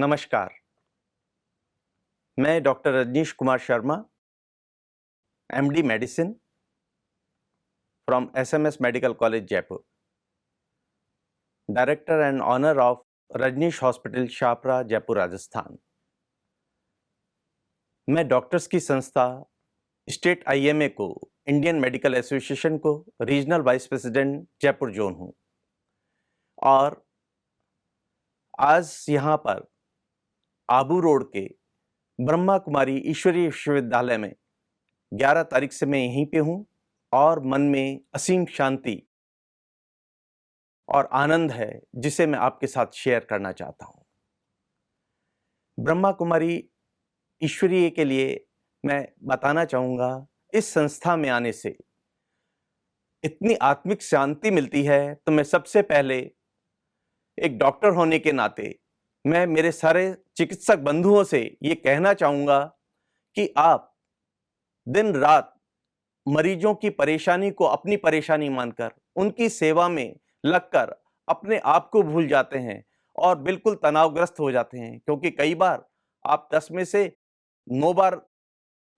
नमस्कार, मैं doctor Rajnish Kumar Sharma, MD medicine from SMS medical college Jaipur, director and owner of Rajnish hospital Shahpura Jaipur Rajasthan. मैं doctors की संस्था स्टेट आईएमए को, इंडियन मेडिकल एसोसिएशन को regional vice president Jaipur zone हूँ और आज यहाँ पर आबू रोड के ब्रह्मा कुमारी ईश्वरीय विश्वविद्यालय में 11 तारीख से मैं यहीं पे हूँ और मन में असीम शांति और आनंद है जिसे मैं आपके साथ शेयर करना चाहता हूँ। ब्रह्मा कुमारी ईश्वरीय के लिए मैं बताना चाहूँगा, इस संस्था में आने से इतनी आत्मिक शांति मिलती है। तो मैं सबसे पहले एक डॉक्टर होने के नाते मैं मेरे सारे चिकित्सक बंधुओं से ये कहना चाहूँगा कि आप दिन रात मरीजों की परेशानी को अपनी परेशानी मानकर उनकी सेवा में लगकर अपने आप को भूल जाते हैं और बिल्कुल तनावग्रस्त हो जाते हैं, क्योंकि कई बार आप 10 में से 9 बार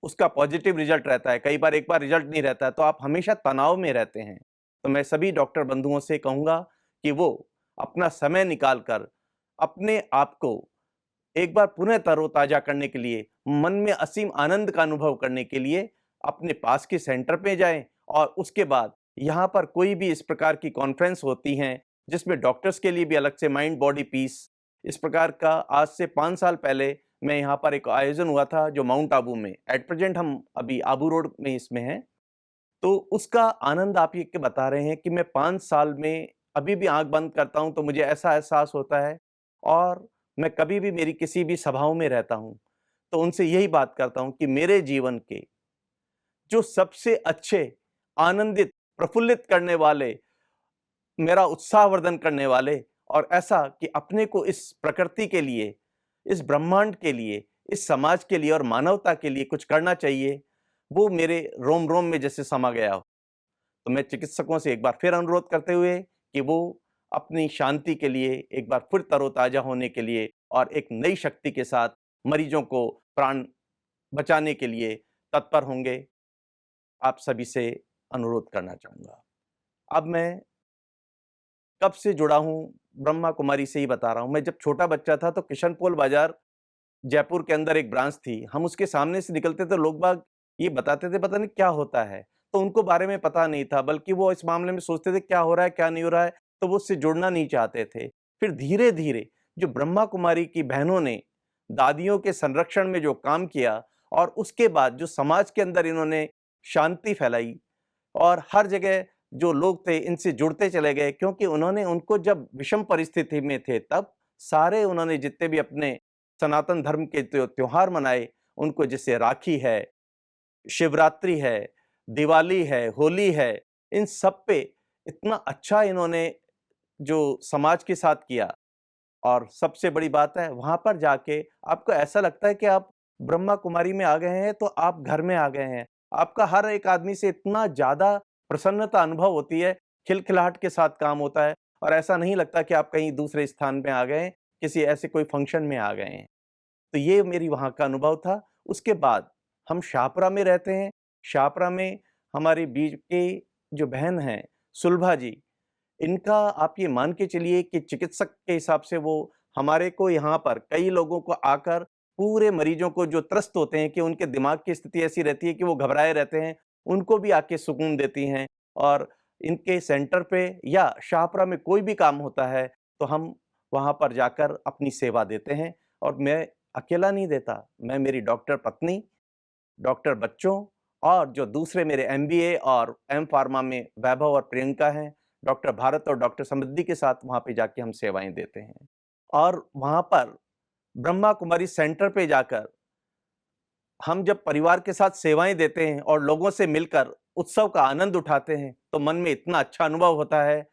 उसका पॉजिटिव रिजल्ट रहता है, कई बार एक बार रिजल्ट नहीं रहता है, तो आप हमेशा तनाव में रहते हैं। तो मैं सभी डॉक्टर बंधुओं से कहूँगा कि वो अपना समय निकाल कर अपने आप को एक बार पुनः तरोताजा करने के लिए, मन में असीम आनंद का अनुभव करने के लिए अपने पास के सेंटर पे जाएं और उसके बाद यहाँ पर कोई भी इस प्रकार की कॉन्फ्रेंस होती हैं जिसमें डॉक्टर्स के लिए भी अलग से माइंड बॉडी पीस, इस प्रकार का आज से 5 साल पहले मैं यहाँ पर एक आयोजन हुआ था जो माउंट आबू में, एट प्रेजेंट हम अभी आबू रोड में इसमें हैं, तो उसका आनंद आप ये के बता रहे हैं कि मैं 5 साल में अभी भी आंख बंद करता हूँ तो मुझे ऐसा एहसास होता है। और मैं कभी भी मेरी किसी भी सभाओं में रहता हूँ तो उनसे यही बात करता हूँ कि मेरे जीवन के जो सबसे अच्छे, आनंदित, प्रफुल्लित करने वाले, मेरा उत्साहवर्धन करने वाले और ऐसा कि अपने को इस प्रकृति के लिए, इस ब्रह्मांड के लिए, इस समाज के लिए और मानवता के लिए कुछ करना चाहिए, वो मेरे रोम-रोम में जैसे समा गया हो। तो मैं चिकित्सकों से एक बार फिर अनुरोध करते हुए कि वो अपनी शांति के लिए एक बार फिर तरोताजा होने के लिए और एक नई शक्ति के साथ मरीजों को प्राण बचाने के लिए तत्पर होंगे, आप सभी से अनुरोध करना चाहूँगा। अब मैं कब से जुड़ा हूँ, ब्रह्मा कुमारी से ही बता रहा हूँ। मैं जब छोटा बच्चा था तो किशनपोल बाज़ार जयपुर के अंदर एक ब्रांच थी। हम उसके सामने से निकलते तो लोग बाग ये बताते थे पता नहीं क्या होता है। तो उनको बारे में पता नहीं था, बल्कि वो इस मामले में सोचते थे क्या हो रहा है, क्या नहीं हो रहा है, तो वो उससे जुड़ना नहीं चाहते थे। फिर धीरे-धीरे जो ब्रह्मा कुमारी की बहनों ने दादियों के संरक्षण में जो काम किया और उसके बाद जो समाज के अंदर इन्होंने शांति फैलाई और हर जगह जो लोग थे इनसे जुड़ते चले गए, क्योंकि उन्होंने उनको जब विषम परिस्थिति में थे तब सारे उन्होंने जितने भी अपने सनातन धर्म के त्योहार मनाए, उनको जैसे राखी है, शिवरात्रि है, दिवाली है, होली है, इन सब पे इतना अच्छा इन्होंने जो समाज के साथ किया। और सबसे बड़ी बात है, वहाँ पर जाके आपको ऐसा लगता है कि आप ब्रह्मा कुमारी में आ गए हैं तो आप घर में आ गए हैं। आपका हर एक आदमी से इतना ज़्यादा प्रसन्नता अनुभव होती है, खिलखिलाहट के साथ काम होता है और ऐसा नहीं लगता कि आप कहीं दूसरे स्थान में आ गए हैं, किसी ऐसे कोई फंक्शन में आ गए हैं। तो ये मेरी वहाँ का अनुभव था। उसके बाद हम शाहपुरा में रहते हैं। शाहपुरा में हमारी बीच की जो बहन हैं, सुलभा जी, इनका आप ये मान के चलिए कि चिकित्सक के हिसाब से वो हमारे को यहाँ पर कई लोगों को आकर पूरे मरीजों को जो त्रस्त होते हैं कि उनके दिमाग की स्थिति ऐसी रहती है कि वो घबराए रहते हैं, उनको भी आके सुकून देती हैं। और इनके सेंटर पे या शाहपुरा में कोई भी काम होता है तो हम वहाँ पर जाकर अपनी सेवा देते हैं। और मैं अकेला नहीं देता, मैं मेरी डॉक्टर पत्नी, डॉक्टर बच्चों और जो दूसरे मेरे एमबीए और एम फार्मा में वैभव और प्रियंका हैं, डॉक्टर भारत और डॉक्टर समृद्धि के साथ वहाँ पे जाके हम सेवाएँ देते हैं। और वहाँ पर ब्रह्मा कुमारी सेंटर पे जाकर हम जब परिवार के साथ सेवाएँ देते हैं और लोगों से मिलकर उत्सव का आनंद उठाते हैं, तो मन में इतना अच्छा अनुभव होता है।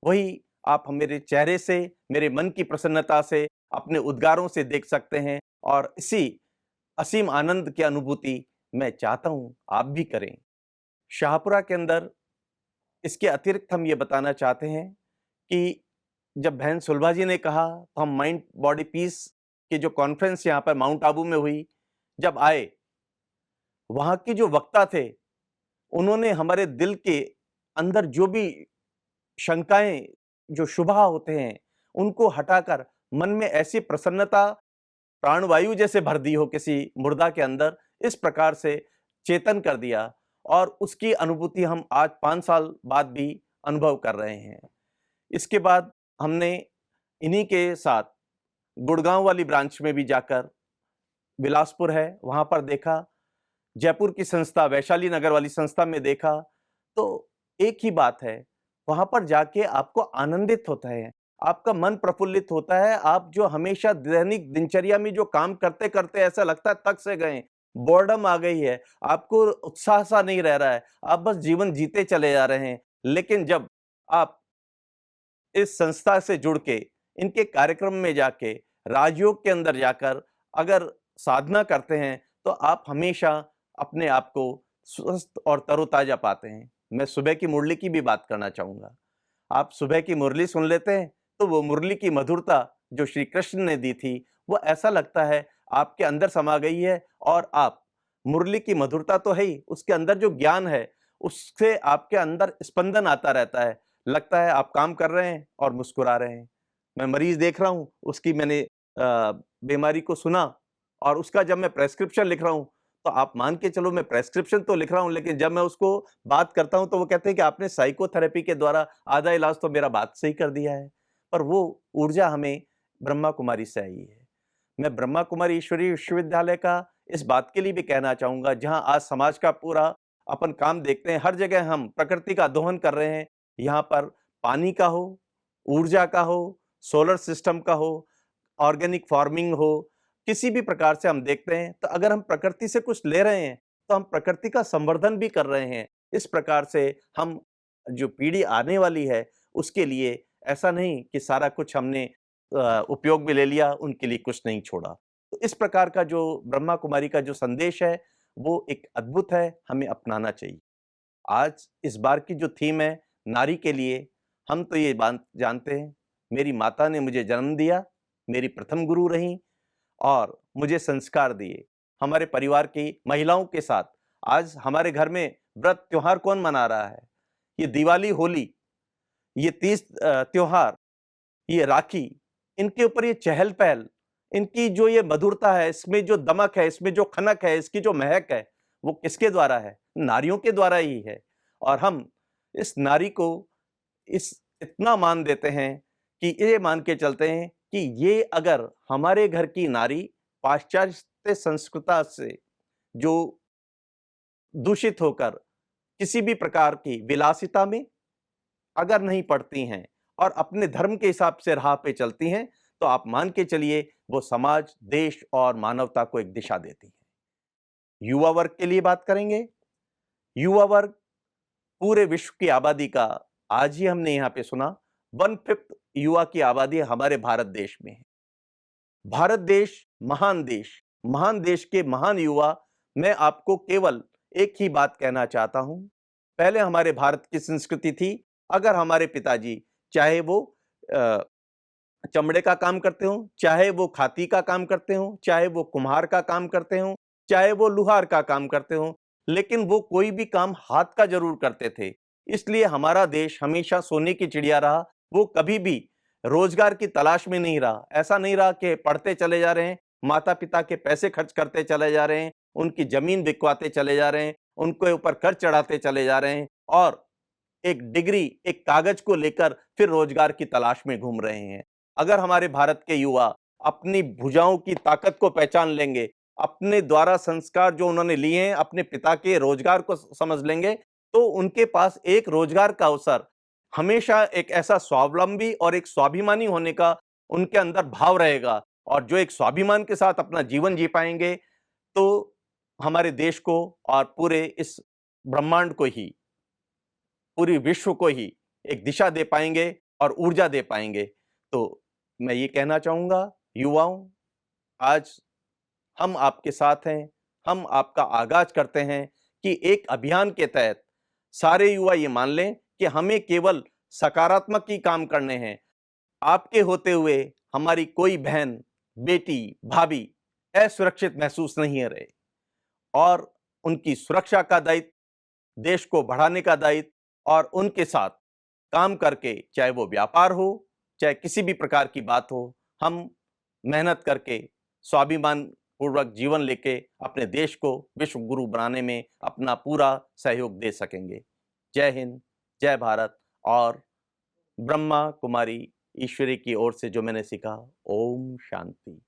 वही आप मेरे चेहरे से, मेरे मन की प्रसन्नता से, अपने उद्गारों से देख सकते हैं और इसी असीम आनंद की अनुभूति मैं चाहता हूँ आप भी करें। शाहपुरा के अंदर इसके अतिरिक्त हम ये बताना चाहते हैं कि जब बहन सुलभा जी ने कहा तो हम माइंड बॉडी पीस की जो कॉन्फ्रेंस यहाँ पर माउंट आबू में हुई, जब आए, वहाँ की जो वक्ता थे, उन्होंने हमारे दिल के अंदर जो भी शंकाएं, जो शुबहा होते हैं, उनको हटाकर मन में ऐसी प्रसन्नता, प्राणवायु जैसे भर दी हो किसी मुर्दा के अंदर, इस प्रकार से चेतन कर दिया। और उसकी अनुभूति हम आज 5 साल बाद भी अनुभव कर रहे हैं। इसके बाद हमने इन्हीं के साथ गुड़गांव वाली ब्रांच में भी जाकर, बिलासपुर है वहां पर देखा, जयपुर की संस्था वैशाली नगर वाली संस्था में देखा। तो एक ही बात है, वहां पर जाके आपको आनंदित होता है, आपका मन प्रफुल्लित होता है। आप जो हमेशा दैनिक दिनचर्या में जो काम करते करते ऐसा लगता है थक से गए, बोर्डम आ गई है, आपको उत्साह सा नहीं रह रहा है, आप बस जीवन जीते चले जा रहे हैं। लेकिन जब आप इस संस्था से जुड़ के, इनके कार्यक्रम में जाके, राजयोग के अंदर जाकर अगर साधना करते हैं, तो आप हमेशा अपने आप को स्वस्थ और तरोताजा पाते हैं। मैं सुबह की मुरली की भी बात करना चाहूंगा। आप सुबह की मुरली सुन लेते हैं, तो वो मुरली की मधुरता जो श्री कृष्ण ने दी थी, वो ऐसा लगता है आपके अंदर समा गई है। और आप, मुरली की मधुरता तो है ही, उसके अंदर जो ज्ञान है, उससे आपके अंदर स्पंदन आता रहता है। लगता है आप काम कर रहे हैं और मुस्कुरा रहे हैं। मैं मरीज देख रहा हूं, उसकी मैंने बीमारी को सुना, और उसका जब मैं प्रेस्क्रिप्शन लिख रहा हूं, तो आप मान के चलो मैं प्रेस्क्रिप्शन तो लिख रहा हूं, लेकिन जब मैं उसको बात करता हूं, तो वो कहते हैं कि आपने साइकोथेरेपी के द्वारा आधा इलाज तो मेरा बात सही कर दिया है। पर वो ऊर्जा हमें ब्रह्मा कुमारी से आई है। मैं ब्रह्मा कुमारी ईश्वरीय विश्वविद्यालय का इस बात के लिए भी कहना चाहूंगा, जहां आज समाज का पूरा अपन काम देखते हैं, हर जगह हम प्रकृति का दोहन कर रहे हैं। यहाँ पर पानी का हो, ऊर्जा का हो, सोलर सिस्टम का हो, ऑर्गेनिक फार्मिंग हो, किसी भी प्रकार से हम देखते हैं, तो अगर हम प्रकृति से कुछ ले रहे हैं, तो हम प्रकृति का संवर्धन भी कर रहे हैं। इस प्रकार से हम, जो पीढ़ी आने वाली है, उसके लिए ऐसा नहीं कि सारा कुछ हमने उपयोग में ले लिया, उनके लिए कुछ नहीं छोड़ा। तो इस प्रकार का जो ब्रह्मा कुमारी का जो संदेश है, वो एक अद्भुत है, हमें अपनाना चाहिए। आज इस बार की जो थीम है नारी के लिए, हम तो ये बात जानते हैं, मेरी माता ने मुझे जन्म दिया, मेरी प्रथम गुरु रहीं और मुझे संस्कार दिए। हमारे परिवार की महिलाओं के साथ आज हमारे घर में व्रत त्योहार कौन मना रहा है? ये दिवाली, होली, ये 30 त्योहार, ये राखी, इनके ऊपर ये चहल पहल, इनकी जो ये मधुरता है, इसमें जो दमक है, इसमें जो खनक है, इसकी जो महक है, वो किसके द्वारा है? नारियों के द्वारा ही है। और हम इस नारी को इस इतना मान देते हैं कि ये मान के चलते हैं कि ये अगर हमारे घर की नारी पाश्चात्य संस्कृति से जो दूषित होकर किसी भी प्रकार की विलासिता में अगर नहीं पड़ती हैं और अपने धर्म के हिसाब से राह पे चलती हैं, तो आप मान के चलिए वो समाज, देश और मानवता को एक दिशा देती है। युवा वर्ग के लिए बात करेंगे। युवा वर्ग पूरे विश्व की आबादी का, आज ही हमने यहाँ पे सुना, 1/5 युवा की आबादी हमारे भारत देश में है। भारत देश महान देश, महान देश के महान युवा, मैं आपको केवल एक ही बात कहना चाहता हूं। पहले हमारे भारत की संस्कृति थी, अगर हमारे पिताजी, चाहे वो चमड़े का काम करते हो, चाहे वो खाती का काम करते हो, चाहे वो कुम्हार का काम करते हो, चाहे वो लुहार का काम करते हो, लेकिन वो कोई भी काम हाथ का जरूर करते थे। इसलिए हमारा देश हमेशा सोने की चिड़िया रहा। वो कभी भी रोजगार की तलाश में नहीं रहा। ऐसा नहीं रहा कि पढ़ते चले जा रहे हैं, माता पिता के पैसे खर्च करते चले जा रहे हैं, उनकी जमीन बिकवाते चले जा रहे हैं, उनके ऊपर कर चढ़ाते चले जा रहे हैं और एक डिग्री, एक कागज को लेकर फिर रोजगार की तलाश में घूम रहे हैं। अगर हमारे भारत के युवा अपनी भुजाओं की ताकत को पहचान लेंगे, अपने द्वारा संस्कार जो उन्होंने लिए हैं, अपने पिता के रोजगार को समझ लेंगे, तो उनके पास एक रोजगार का अवसर, हमेशा एक ऐसा स्वावलंबी और एक स्वाभिमानी होने का उनके अंदर भाव रहेगा। और जो एक स्वाभिमान के साथ अपना जीवन जी पाएंगे, तो हमारे देश को और पूरे इस ब्रह्मांड को ही, पूरी विश्व को ही एक दिशा दे पाएंगे और ऊर्जा दे पाएंगे। तो मैं ये कहना चाहूंगा, युवाओं, आज हम आपके साथ हैं। हम आपका आगाज करते हैं कि एक अभियान के तहत सारे युवा ये मान लें कि हमें केवल सकारात्मक ही काम करने हैं। आपके होते हुए हमारी कोई बहन बेटी, भाभी असुरक्षित महसूस नहीं रहे और उनकी सुरक्षा का दायित्व, देश को बढ़ाने का दायित्व और उनके साथ काम करके, चाहे वो व्यापार हो, चाहे किसी भी प्रकार की बात हो, हम मेहनत करके स्वाभिमान पूर्वक जीवन लेके अपने देश को विश्व गुरु बनाने में अपना पूरा सहयोग दे सकेंगे। जय हिंद, जय भारत। और ब्रह्मा कुमारी ईश्वरी की ओर से जो मैंने सीखा, ओम शांति।